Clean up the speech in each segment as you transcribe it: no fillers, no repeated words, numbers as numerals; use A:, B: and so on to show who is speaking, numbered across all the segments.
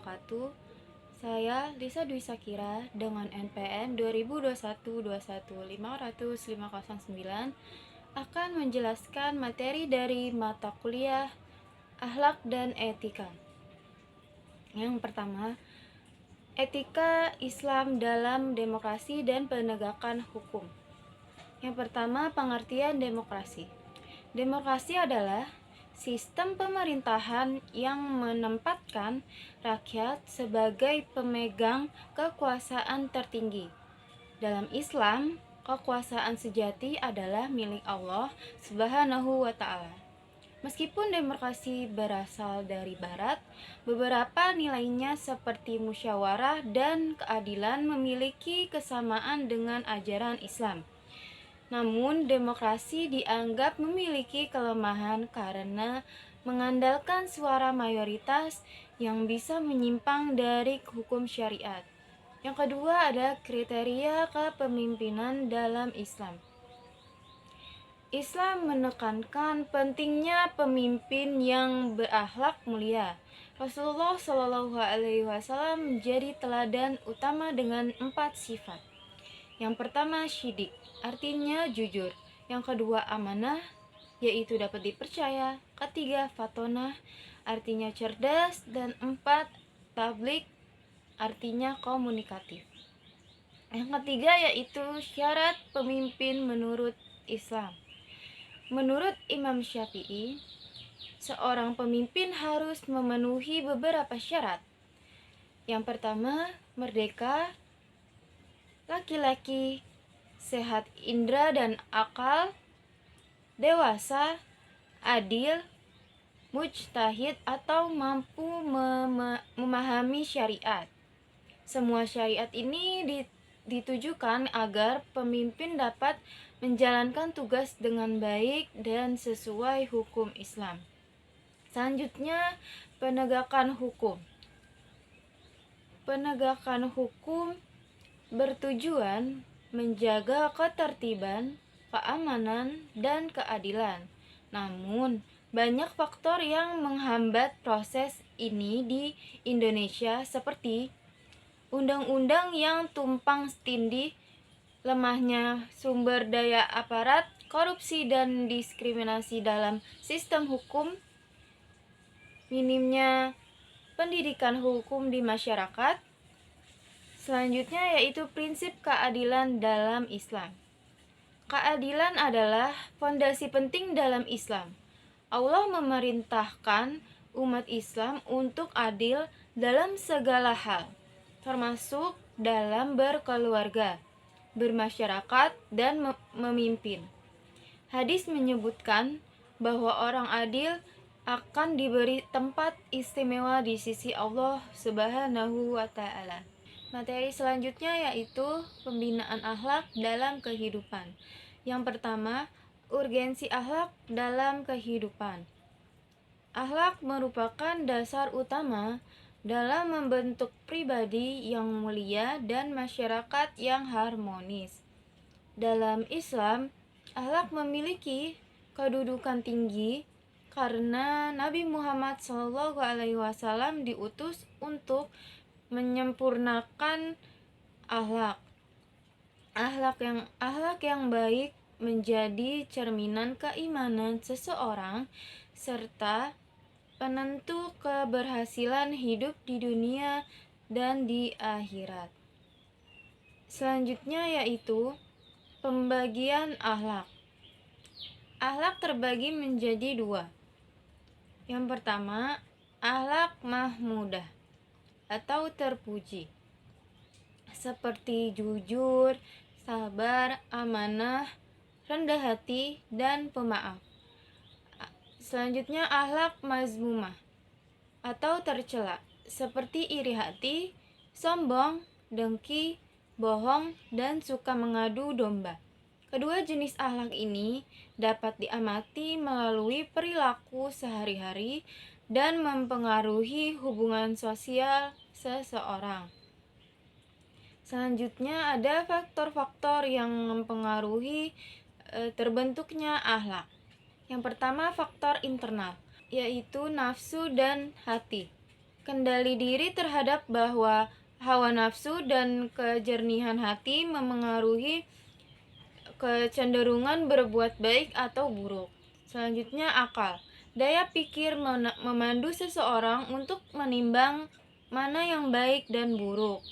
A: wabarakatuh. Saya Lisa Dwi Sakira dengan NPM 2021-21500-509 akan menjelaskan materi dari mata kuliah Akhlak dan Etika. Yang pertama, etika Islam dalam demokrasi dan penegakan hukum. Yang pertama, pengertian demokrasi. Demokrasi adalah sistem pemerintahan yang menempatkan rakyat sebagai pemegang kekuasaan tertinggi. Dalam Islam, kekuasaan sejati adalah milik Allah Subhanahu wa Ta'ala. Meskipun demokrasi berasal dari Barat, beberapa nilainya seperti musyawarah dan keadilan memiliki kesamaan dengan ajaran Islam. Namun, demokrasi dianggap memiliki kelemahan karena mengandalkan suara mayoritas yang bisa menyimpang dari hukum syariat. Yang kedua ada kriteria kepemimpinan dalam Islam. Islam menekankan pentingnya pemimpin yang berakhlak mulia. Rasulullah Shallallahu Alaihi Wasallam menjadi teladan utama dengan 4 sifat. Yang pertama syidik, artinya jujur. Yang kedua amanah, yaitu dapat dipercaya. Ketiga fatonah, artinya cerdas. Dan 4 tablik, artinya komunikatif. Yang ketiga yaitu syarat pemimpin menurut Islam. Menurut Imam Syafi'i, seorang pemimpin harus memenuhi beberapa syarat. Yang pertama, merdeka, laki-laki, sehat indera dan akal, dewasa, adil, mujtahid atau mampu memahami syariat. Semua syariat ini ditujukan agar pemimpin dapat menjalankan tugas dengan baik dan sesuai hukum Islam. Selanjutnya, penegakan hukum. Penegakan hukum bertujuan menjaga ketertiban, keamanan, dan keadilan. Namun, banyak faktor yang menghambat proses ini di Indonesia seperti undang-undang yang tumpang tindih, lemahnya sumber daya aparat, korupsi dan diskriminasi dalam sistem hukum, minimnya pendidikan hukum di masyarakat. Selanjutnya yaitu prinsip keadilan dalam Islam. Keadilan adalah fondasi penting dalam Islam. Allah memerintahkan umat Islam untuk adil dalam segala hal, termasuk dalam berkeluarga, bermasyarakat, dan memimpin. Hadis menyebutkan bahwa orang adil akan diberi tempat istimewa di sisi Allah Subhanahu wa Ta'ala. Materi selanjutnya yaitu pembinaan akhlak dalam kehidupan. Yang pertama, urgensi akhlak dalam kehidupan. Akhlak merupakan dasar utama dalam membentuk pribadi yang mulia dan masyarakat yang harmonis. Dalam Islam, akhlak memiliki kedudukan tinggi karena Nabi Muhammad SAW diutus untuk menyempurnakan akhlak. Akhlak yang baik menjadi cerminan keimanan seseorang serta penentu keberhasilan hidup di dunia dan di akhirat. Selanjutnya yaitu pembagian akhlak. Akhlak terbagi menjadi 2. Yang pertama, akhlak mahmudah atau terpuji, seperti jujur, sabar, amanah, rendah hati, dan pemaaf. Selanjutnya akhlak mazmumah atau tercela, seperti iri hati, sombong, dengki, bohong, dan suka mengadu domba. Kedua jenis akhlak ini dapat diamati melalui perilaku sehari-hari dan mempengaruhi hubungan sosial seseorang. Selanjutnya ada faktor-faktor yang mempengaruhi terbentuknya akhlak. Yang pertama faktor internal, yaitu nafsu dan hati. Kendali diri terhadap bahwa hawa nafsu dan kejernihan hati memengaruhi kecenderungan berbuat baik atau buruk. Selanjutnya, akal. Daya pikir memandu seseorang untuk menimbang mana yang baik dan buruk.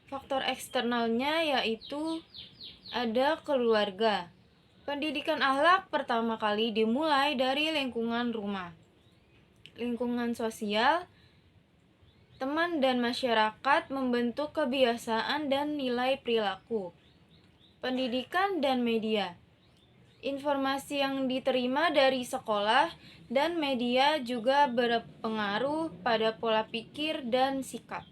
A: Faktor eksternalnya yaitu ada keluarga. Pendidikan akhlak pertama kali dimulai dari lingkungan rumah. Lingkungan sosial, teman dan masyarakat membentuk kebiasaan dan nilai perilaku. Pendidikan dan media. Informasi yang diterima dari sekolah dan media juga berpengaruh pada pola pikir dan sikap.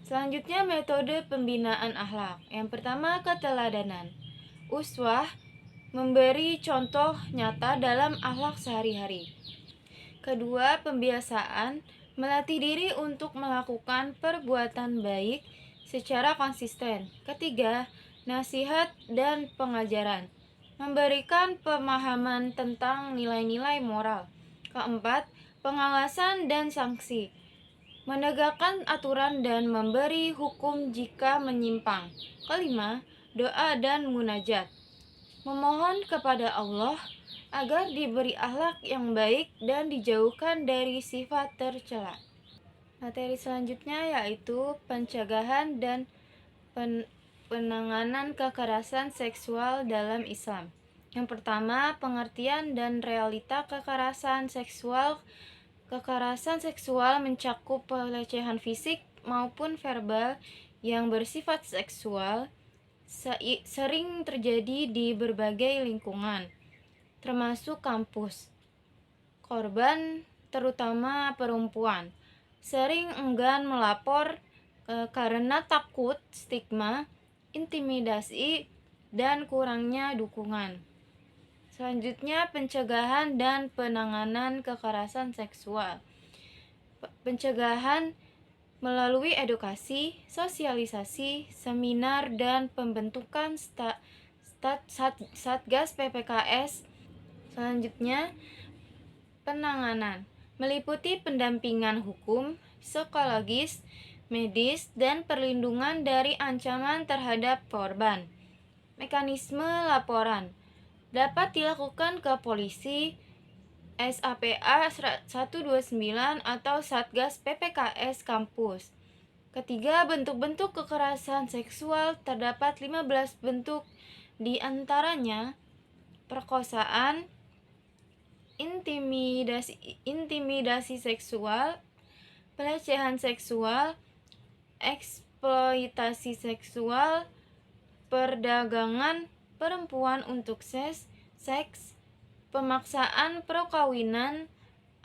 A: Selanjutnya, metode pembinaan akhlak. Yang pertama, keteladanan. Uswah memberi contoh nyata dalam akhlak sehari-hari. Kedua, pembiasaan melatih diri untuk melakukan perbuatan baik secara konsisten. Ketiga, nasihat dan pengajaran memberikan pemahaman tentang nilai-nilai moral. Keempat, pengawasan dan sanksi menegakkan aturan dan memberi hukum jika menyimpang. Kelima, doa dan munajat memohon kepada Allah agar diberi akhlak yang baik dan dijauhkan dari sifat tercela. Materi selanjutnya yaitu pencegahan dan penanganan kekerasan seksual dalam Islam. Yang pertama, pengertian dan realita kekerasan seksual. Kekerasan seksual mencakup pelecehan fisik maupun verbal yang bersifat seksual, sering terjadi di berbagai lingkungan, termasuk kampus. Korban, terutama perempuan, sering enggan melapor karena takut, stigma, intimidasi, dan kurangnya dukungan. Selanjutnya, pencegahan dan penanganan kekerasan seksual. Pencegahan melalui edukasi, sosialisasi, seminar, dan pembentukan Satgas PPKS. Selanjutnya, penanganan meliputi pendampingan hukum, psikologis, medis, dan perlindungan dari ancaman terhadap korban. Mekanisme laporan dapat dilakukan ke polisi, SAPA 129 atau Satgas PPKS kampus. Ketiga, bentuk-bentuk kekerasan seksual terdapat 15 bentuk, di antaranya perkosaan, intimidasi seksual, pelecehan seksual, eksploitasi seksual, perdagangan perempuan untuk seks, pemaksaan perkawinan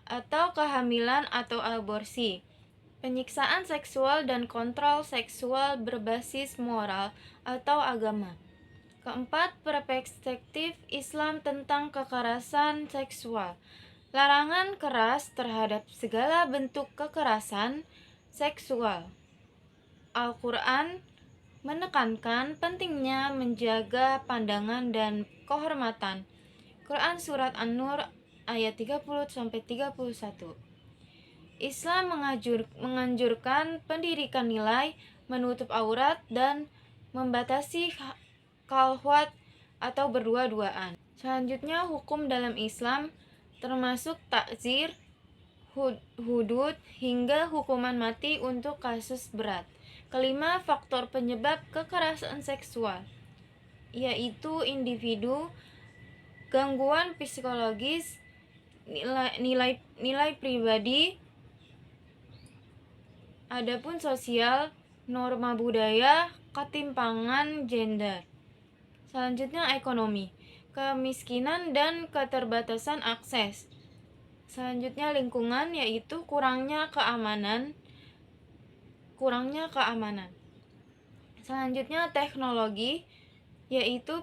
A: atau kehamilan atau aborsi, penyiksaan seksual dan kontrol seksual berbasis moral atau agama. Keempat, perspektif Islam tentang kekerasan seksual. Larangan keras terhadap segala bentuk kekerasan seksual. Al-Quran menekankan pentingnya menjaga pandangan dan kehormatan. Quran Surat An-Nur ayat 30-31. Islam menganjurkan pendidikan nilai, menutup aurat, dan membatasi khalwat atau berdua-duaan. Selanjutnya, hukum dalam Islam termasuk takzir, hudud, hingga hukuman mati untuk kasus berat. Kelima, faktor penyebab kekerasan seksual, yaitu individu, gangguan psikologis, nilai pribadi, adapun sosial, norma budaya, ketimpangan gender. Selanjutnya, ekonomi, kemiskinan dan keterbatasan akses. Selanjutnya, lingkungan, yaitu kurangnya keamanan. Selanjutnya, teknologi, yaitu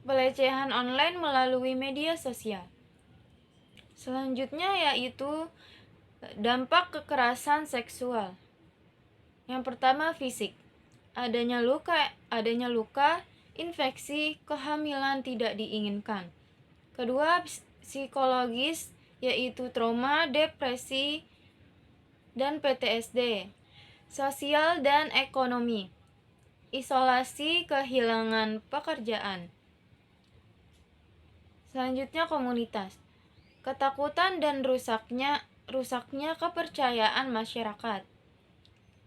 A: pelecehan online melalui media sosial. Selanjutnya yaitu dampak kekerasan seksual. Yang pertama, fisik. Adanya luka, infeksi, kehamilan tidak diinginkan. Kedua, psikologis, yaitu trauma, depresi, dan PTSD. Sosial dan ekonomi. Isolasi, kehilangan pekerjaan. Selanjutnya komunitas. Ketakutan dan rusaknya kepercayaan masyarakat.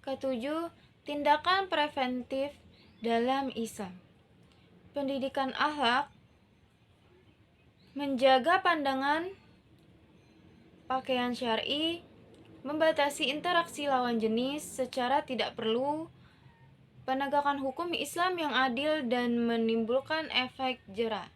A: Ketujuh, tindakan preventif dalam Islam. Pendidikan akhlak, menjaga pandangan, pakaian syar'i, membatasi interaksi lawan jenis secara tidak perlu, penegakan hukum Islam yang adil dan menimbulkan efek jerah.